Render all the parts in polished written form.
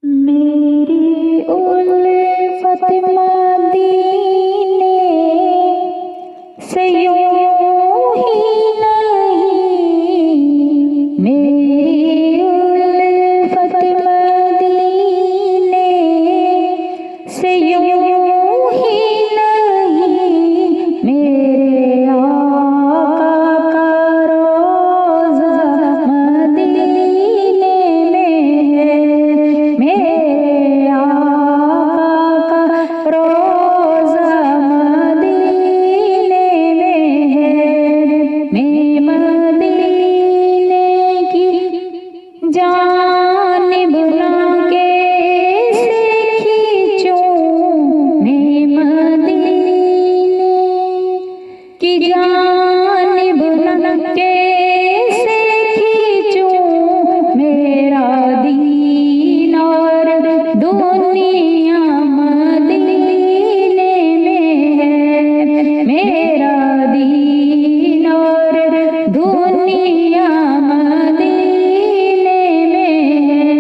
मेरी उल्फत मदीने से यूं ही नहीं, मेरी उल्फत मदीने से यूं ही नहीं, मेरे आका का रोज़ा मदीने में है, मेरे आका का रोज़ा मदीने में है। मैं मदीने की जानिब ना कैसे खींचूं, मैं मदीने की जानिब ना कैसे खींचूं, मेरा दीन और दुनिया मदीने में है, मेरा दीन और दुनिया मदीने में है।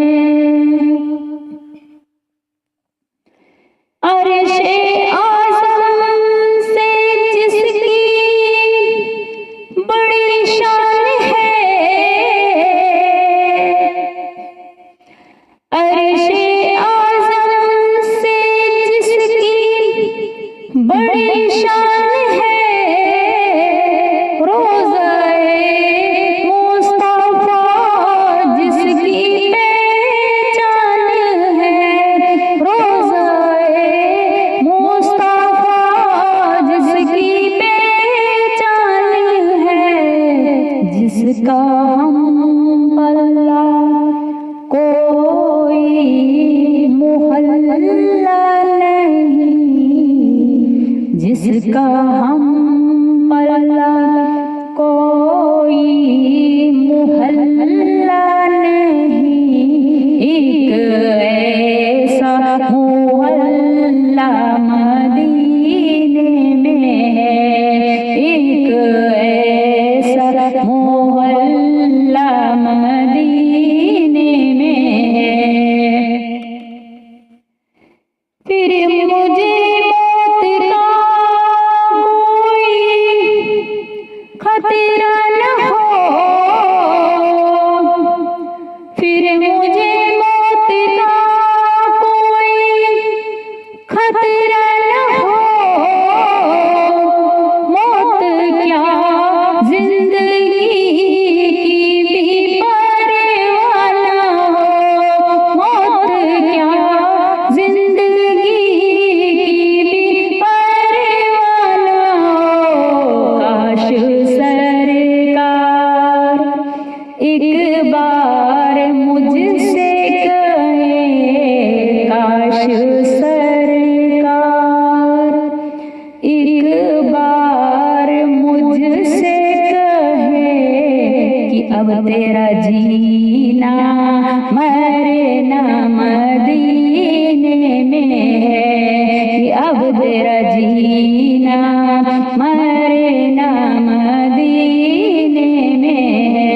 अर्शे आज़म से जिसकी बड़ी शान है, अर्शे आज़म से जिसकी बड़ी शान है, रोज़ाए मुस्तफ़ा जिसकी पहचान है, रोज़ाए मुस्तफ़ा जिसकी पहचान है, जिसका हम अल्लाह कोई मोहल्ला नहीं, जिसका हम अल्लाह कोई मोहल्ला नहीं, एक ऐसा मोहल्ला मदीने में है, एक ऐसा मोहल्ला मदीने में है। फिर मुझे मौत का कोई खतरा न हो, फिर मुझे मौत का कोई खतरा न हो, मौत क्या जिंदगी की भी परवाह न हो, मौत क्या जिंदगी की भी परवाह न हो। काश सरकार एक बार मुझसे कहे, काश सरकार एक बार मुझसे कहे कि अब तेरा जीना मरना मदीने में है, कि अब तेरा जीना मरना मदीने में है।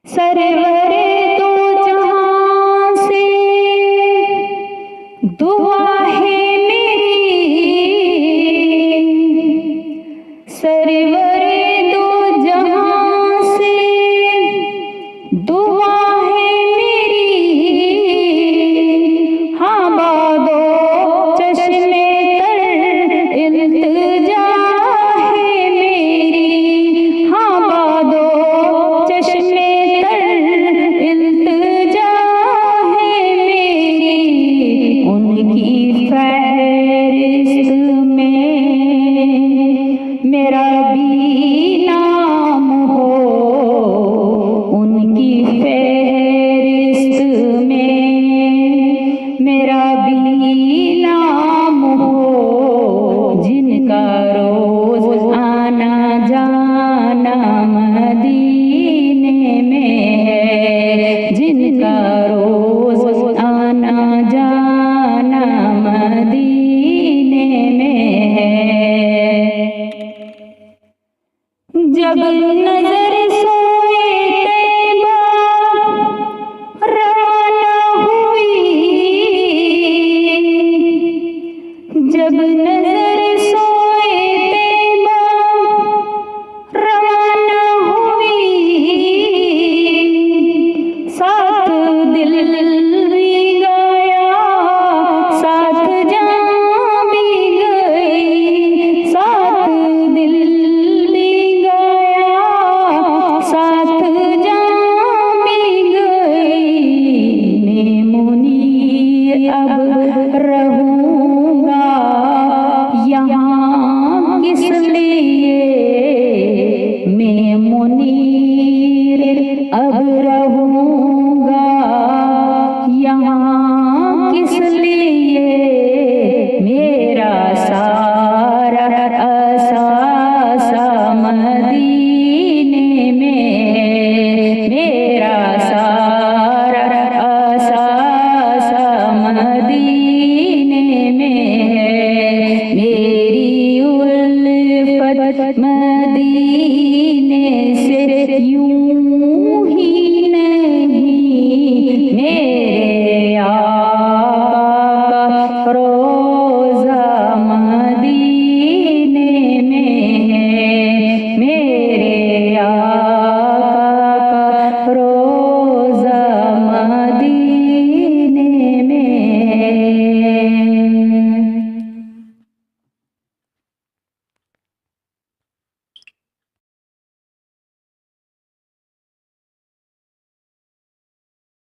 सरवरे दो जहां से दुआ है मेरी, सरवरे दो जहां से दुआ है मेरी, हाँ बादो चश्मे तर इल्तिजा है मेरी, हाँ बादो चश्मे तर प्यासा